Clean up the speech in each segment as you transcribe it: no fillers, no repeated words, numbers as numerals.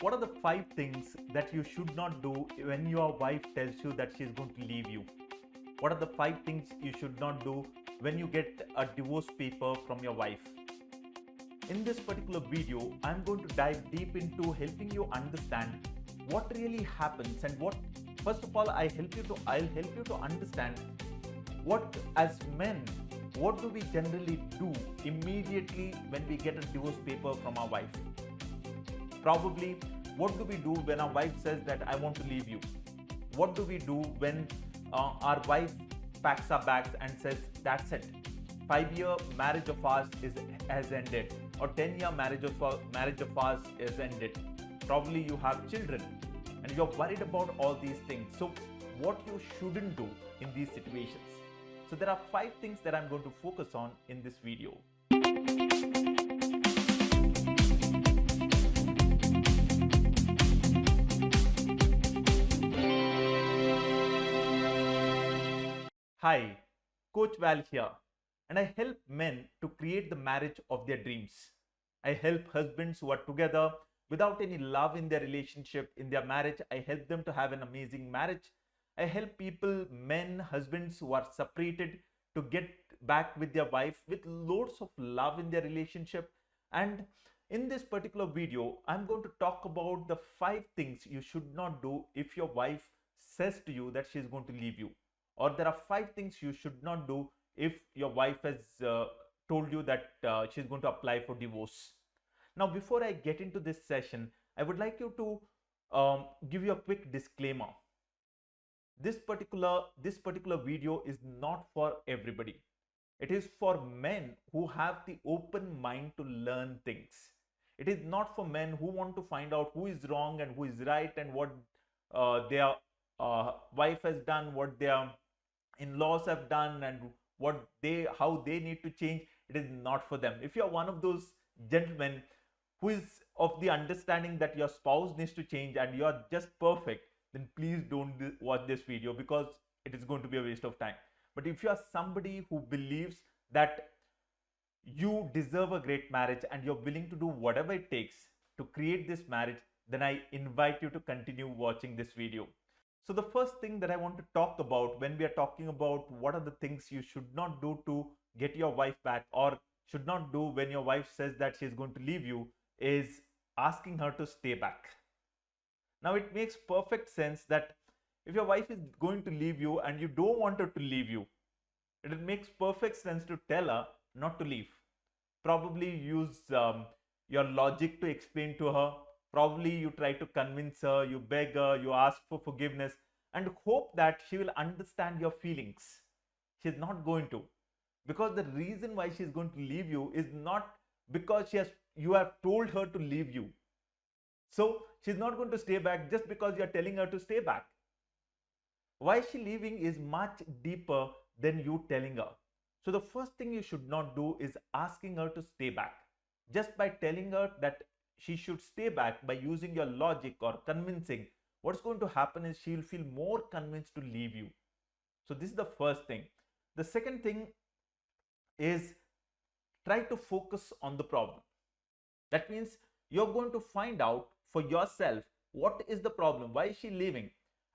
What are the 5 things that you should not do when your wife tells you that she is going to leave you? What are the 5 things you should not do when you get a divorce paper from your wife? In this particular video, I'm going to dive deep into helping you understand what really happens and what, first of all, I'll help you to understand what, as men, what do we generally do immediately when we get a divorce paper from our wife? Probably, what do we do when our wife says that I want to leave you? What do we do when our wife packs our bags and says that's it, 5-year marriage of ours has ended, or 10-year marriage of ours is ended? Probably you have children and you're worried about all these things. So what you shouldn't do in these situations? So there are 5 things that I'm going to focus on in this video. Hi, Coach Val here, and I help men to create the marriage of their dreams. I help husbands who are together without any love in their relationship, in their marriage. I help them to have an amazing marriage. I help people, men, husbands who are separated, to get back with their wife with loads of love in their relationship. And in this particular video, I'm going to talk about the 5 things you should not do if your wife says to you that she's going to leave you. Or there are 5 things you should not do if your wife has told you that she's going to apply for divorce. Now, before I get into this session, I would like you to give you a quick disclaimer. This particular video is not for everybody. It is for men who have the open mind to learn things. It is not for men who want to find out who is wrong and who is right, and what their wife has done, what their in-laws have done, and how they need to change. It is not for them. If you are one of those gentlemen who is of the understanding that your spouse needs to change and you are just perfect, then please don't watch this video, because it is going to be a waste of time. But if you are somebody who believes that you deserve a great marriage and you're willing to do whatever it takes to create this marriage, then I invite you to continue watching this video. So the first thing that I want to talk about when we are talking about what are the things you should not do to get your wife back, or should not do when your wife says that she's going to leave you, is asking her to stay back. Now, it makes perfect sense that if your wife is going to leave you and you don't want her to leave you, it makes perfect sense to tell her not to leave. Probably use your logic to explain to her. Probably you try to convince her, you beg her, you ask for forgiveness, and hope that she will understand your feelings. She's not going to, because the reason why she's going to leave you is not because you have told her to leave you. So she's not going to stay back just because you're telling her to stay back. Why she's leaving is much deeper than you telling her. So the first thing you should not do is asking her to stay back. Just by telling her that she should stay back, by using your logic or convincing, what's going to happen is she'll feel more convinced to leave you. So this is the first thing. The second thing is, try to focus on the problem. That means you're going to find out for yourself what is the problem, why is she leaving.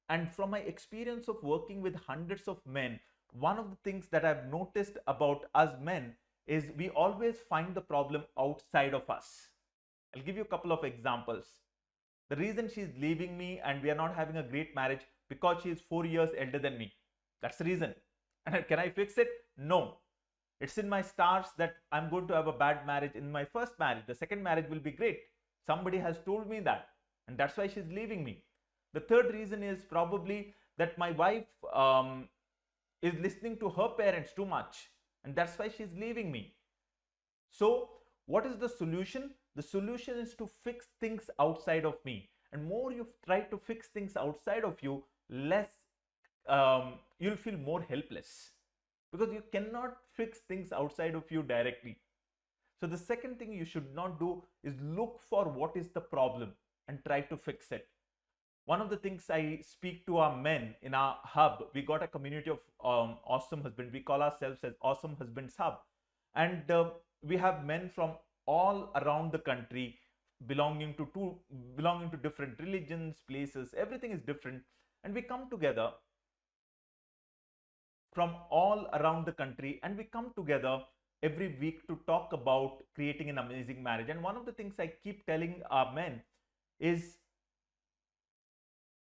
And from my experience of working with hundreds of men, one of the things that I've noticed about us men is we always find the problem outside of us. I'll give you a couple of examples. The reason she's leaving me and we are not having a great marriage because she is 4 years elder than me. That's the reason. And can I fix it? No. It's in my stars that I'm going to have a bad marriage in my first marriage. The second marriage will be great. Somebody has told me that, and that's why she's leaving me. The third reason is probably that my wife is listening to her parents too much, and that's why she's leaving me. So what is the solution? The solution is to fix things outside of me. And more you try to fix things outside of you, less you'll feel more helpless, because you cannot fix things outside of you directly. So the second thing you should not do is look for what is the problem and try to fix it. One of the things I speak to our men in our hub, we got a community of awesome husbands. We call ourselves as Awesome Husbands Hub. And we have men from all around the country, belonging to different religions, places, everything is different, and we come together from all around the country, and we come together every week to talk about creating an amazing marriage. And one of the things I keep telling our men is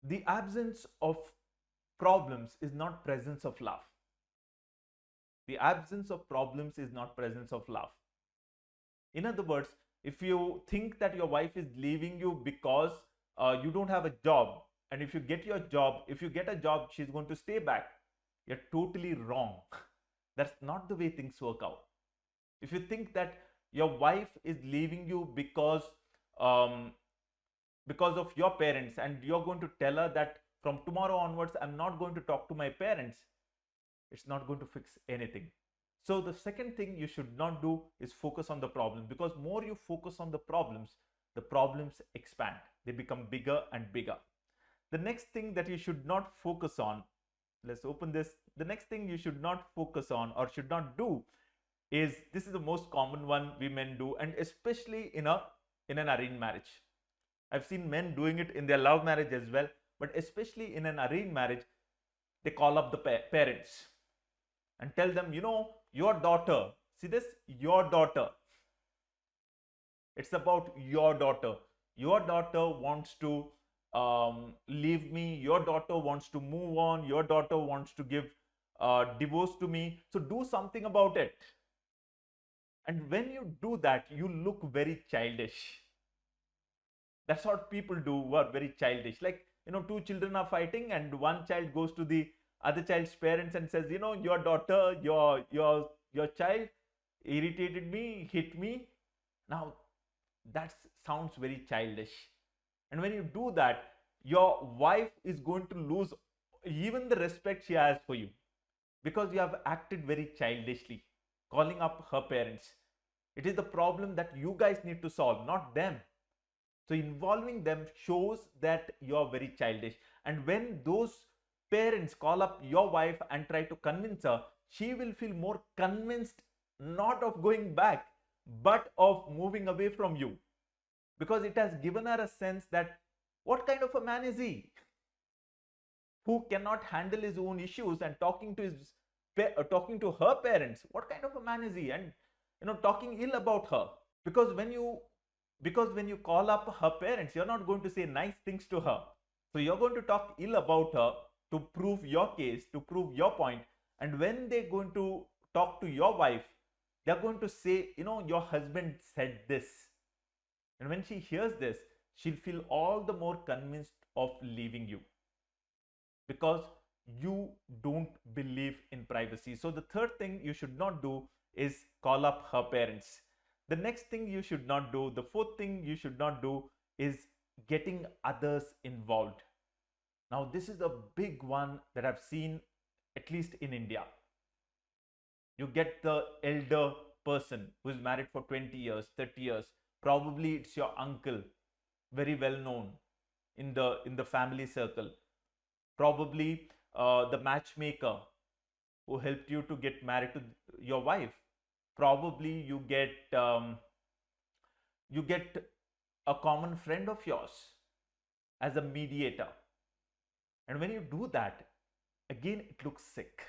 the absence of problems is not presence of love. The absence of problems is not presence of love. In other words, if you think that your wife is leaving you because you don't have a job, and if you get a job, she's going to stay back, you're totally wrong. That's not the way things work out. If you think that your wife is leaving you because of your parents, and you're going to tell her that from tomorrow onwards I'm not going to talk to my parents, it's not going to fix anything. So the second thing you should not do is focus on the problem, because more you focus on the problems expand. They become bigger and bigger. The next thing that you should not focus on, let's open this. The next thing you should not focus on or should not do is, this is the most common one we men do, and especially in an arranged marriage. I've seen men doing it in their love marriage as well, but especially in an arranged marriage, they call up the parents and tell them, your daughter, see this, your daughter. It's about your daughter. Your daughter wants to leave me. Your daughter wants to move on. Your daughter wants to give divorce to me. So do something about it. And when you do that, you look very childish. That's what people do who are very childish. Like, two children are fighting, and one child goes to the other child's parents and says, your daughter, your child irritated me, hit me. Now, that sounds very childish. And when you do that, your wife is going to lose even the respect she has for you, because you have acted very childishly, calling up her parents. It is the problem that you guys need to solve, not them. So involving them shows that you're very childish. And when those parents call up your wife and try to convince her, she will feel more convinced, not of going back, but of moving away from you, because it has given her a sense that, what kind of a man is he, who cannot handle his own issues and talking to her parents? What kind of a man is he? And talking ill about her. Because when you call up her parents, you're not going to say nice things to her. So you're going to talk ill about her to prove your case, to prove your point. And when they're going to talk to your wife, they're going to say, your husband said this. And when she hears this, she'll feel all the more convinced of leaving you, because you don't believe in privacy. So the third thing you should not do is call up her parents. The next thing you should not do, the fourth thing you should not do, is getting others involved. Now, this is a big one that I've seen, at least in India. You get the elder person who is married for 20 years, 30 years. Probably it's your uncle, very well known in the family circle. Probably the matchmaker who helped you to get married to your wife. Probably you get a common friend of yours as a mediator. And when you do that, again, it looks sick.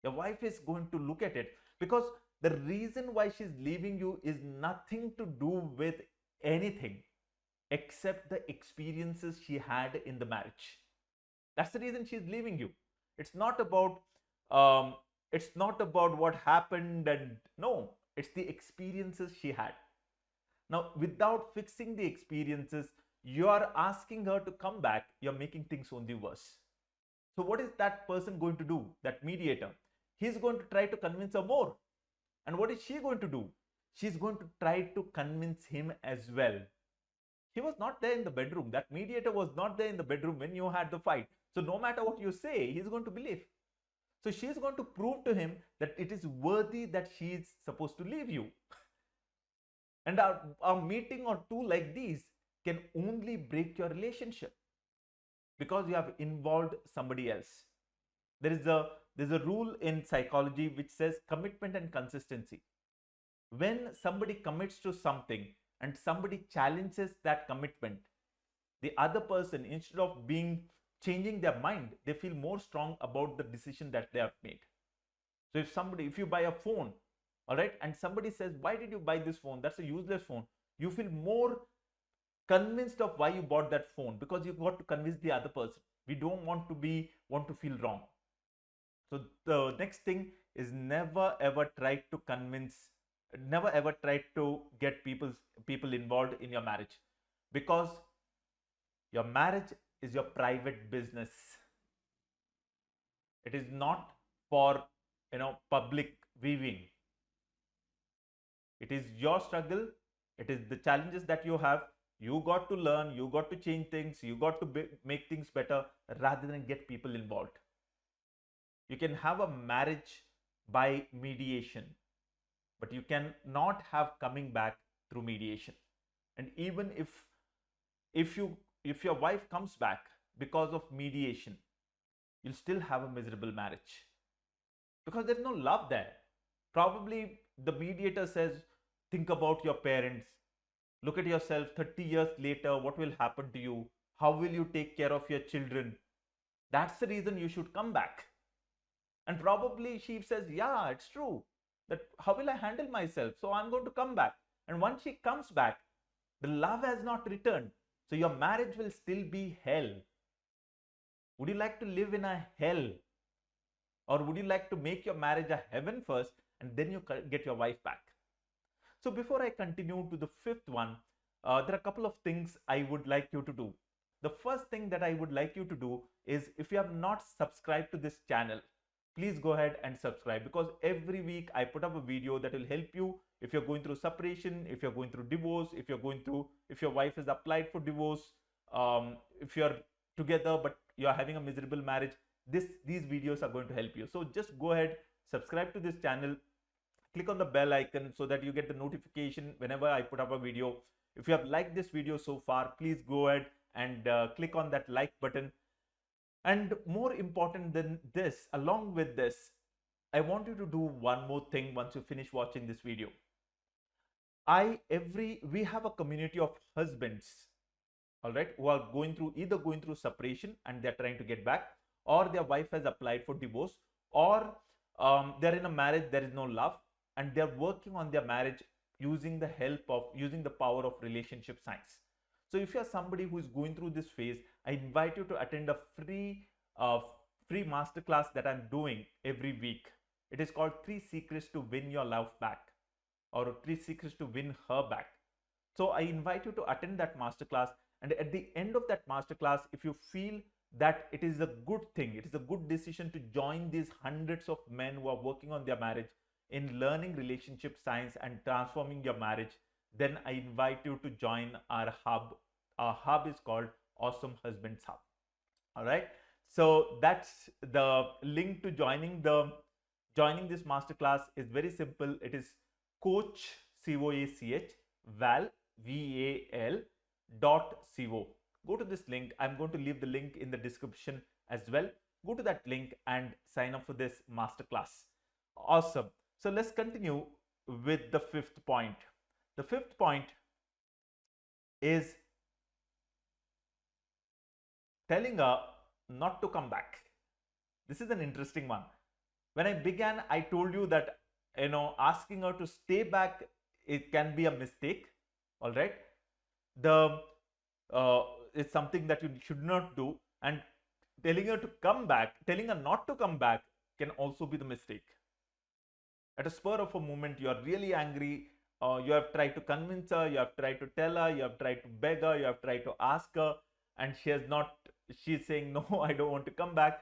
Your wife is going to look at it, because the reason why she's leaving you is nothing to do with anything except the experiences she had in the marriage. That's the reason she's leaving you. It's not about what happened, and no, it's the experiences she had. Now, without fixing the experiences, you are asking her to come back. You're making things only worse. So what is that person going to do? That mediator, he's going to try to convince her more. And what is she going to do? She's going to try to convince him as well. He was not there in the bedroom. That mediator was not there in the bedroom when you had the fight. So no matter what you say, he's going to believe. So she's going to prove to him that it is worthy that she is supposed to leave you. And a meeting or two like these can only break your relationship, because you have involved somebody else. There's a rule in psychology which says commitment and consistency. When somebody commits to something and somebody challenges that commitment, the other person, instead of being changing their mind, they feel more strong about the decision that they have made. So if you buy a phone, all right, and somebody says, why did you buy this phone? That's a useless phone. You feel more convinced of why you bought that phone, because you got to convince the other person. We don't want to feel wrong. So the next thing is never ever try to convince, never ever try to get people involved in your marriage, because your marriage is your private business. It is not for public viewing. It is your struggle. It is the challenges that you have. You got to learn, you got to change things, you got to make things better rather than get people involved. You can have a marriage by mediation, but you cannot have coming back through mediation. And even if your wife comes back because of mediation, you'll still have a miserable marriage, because there's no love there. Probably the mediator says, think about your parents, look at yourself 30 years later, what will happen to you? How will you take care of your children? That's the reason you should come back. And probably she says, yeah, it's true, that how will I handle myself? So I'm going to come back. And once she comes back, the love has not returned. So your marriage will still be hell. Would you like to live in a hell? Or would you like to make your marriage a heaven first and then you get your wife back? So before I continue to the fifth one, there are a couple of things I would like you to do. The first thing that I would like you to do is, if you have not subscribed to this channel, please go ahead and subscribe, because every week I put up a video that will help you if you're going through separation, if you're going through divorce, if your wife has applied for divorce, if you're together but you're having a miserable marriage. These videos are going to help you. So just go ahead, subscribe to this channel, click on the bell icon so that you get the notification whenever I put up a video. If you have liked this video so far, please go ahead and click on that like button. And more important than this, along with this, I want you to do one more thing once you finish watching this video. We have a community of husbands, all right, who are either going through separation and they're trying to get back, or their wife has applied for divorce, or they're in a marriage, there is no love, and they're working on their marriage using the power of relationship science. So if you're somebody who is going through this phase, I invite you to attend a free masterclass that I'm doing every week. It is called 3 Secrets to Win Your Love Back, or 3 Secrets to Win Her Back. So I invite you to attend that masterclass, and at the end of that masterclass, if you feel that it is a good thing, it is a good decision to join these hundreds of men who are working on their marriage in learning relationship science and transforming your marriage, then I invite you to join our hub. Our hub is called Awesome Husbands Hub. All right. So that's the link to joining this masterclass is very simple. It is coach, COACH, val, VAL.co. Go to this link. I'm going to leave the link in the description as well. Go to that link and sign up for this masterclass. Awesome. So let's continue with the fifth point. The fifth point is telling her not to come back. This is an interesting one. When I began, I told you that asking her to stay back, it can be a mistake. All right. It's something that you should not do, and telling her not to come back can also be the mistake. At a spur of a moment, you are really angry. You have tried to convince her, you have tried to tell her, you have tried to beg her, you have tried to ask her, and she's saying, no, I don't want to come back.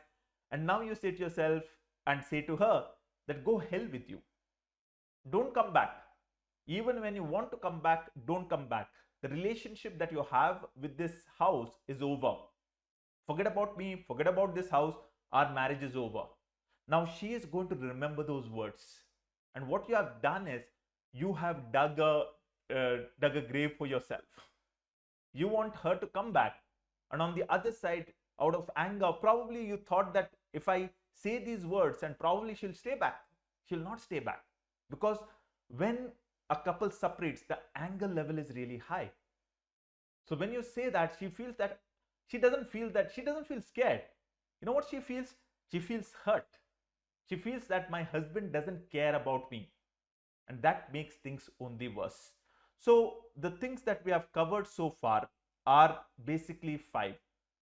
And now you say to yourself and say to her that go hell with you. Don't come back. Even when you want to come back, don't come back. The relationship that you have with this house is over. Forget about me, forget about this house, our marriage is over. Now she is going to remember those words. And what you have done is, you have dug a grave for yourself. You want her to come back, and on the other side, out of anger, probably you thought that if I say these words, and probably she'll stay back. She'll not stay back, because when a couple separates, the anger level is really high. So when you say that, she feels that she doesn't feel scared. You know what she feels? She feels hurt. She feels that my husband doesn't care about me. And that makes things only worse. So the things that we have covered so far are basically 5.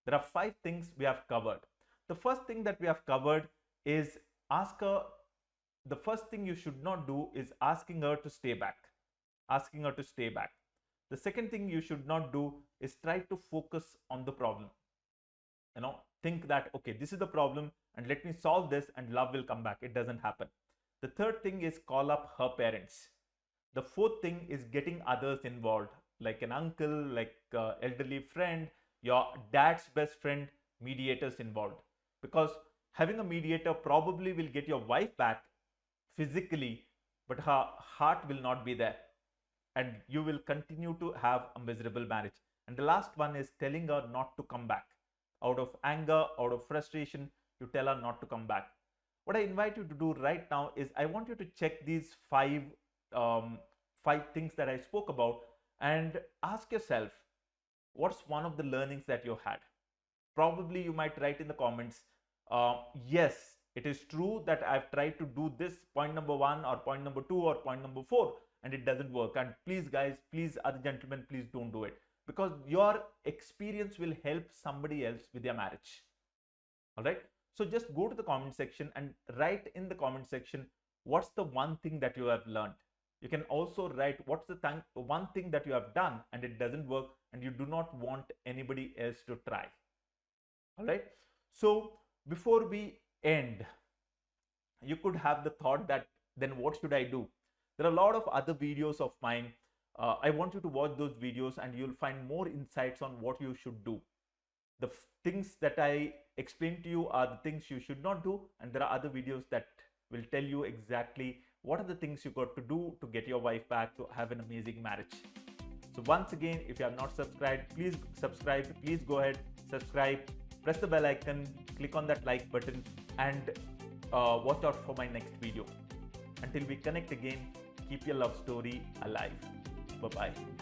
There are 5 things we have covered. The first thing that we have covered is ask her. The first thing you should not do is asking her to stay back. Asking her to stay back. The second thing you should not do is try to focus on the problem. Think that, okay, this is the problem and let me solve this and love will come back. It doesn't happen. The third thing is call up her parents. The fourth thing is getting others involved, like an uncle, like an elderly friend, your dad's best friend, mediators involved. Because having a mediator probably will get your wife back physically, but her heart will not be there. And you will continue to have a miserable marriage. And the last one is telling her not to come back. Out of anger, out of frustration, you tell her not to come back. What I invite you to do right now is I want you to check these 5 things that I spoke about and ask yourself, what's one of the learnings that you had? Probably you might write in the comments, yes, it is true that I've tried to do this point number 1 or point number 2 or point number 4 and it doesn't work. And please guys, please other gentlemen, please don't do it, because your experience will help somebody else with their marriage. All right. So just go to the comment section and write in the comment section, what's the one thing that you have learned? You can also write what's the one thing that you have done and it doesn't work and you do not want anybody else to try. All right. So before we end, you could have the thought that then what should I do? There are a lot of other videos of mine. I want you to watch those videos and you'll find more insights on what you should do. The things that I explained to you are the things you should not do, and there are other videos that will tell you exactly what are the things you got to do to get your wife back to have an amazing marriage. So once again, if you have not subscribed, please subscribe. Please go ahead, subscribe, press the bell icon, click on that like button, and watch out for my next video. Until we connect again, keep your love story alive. Bye-bye.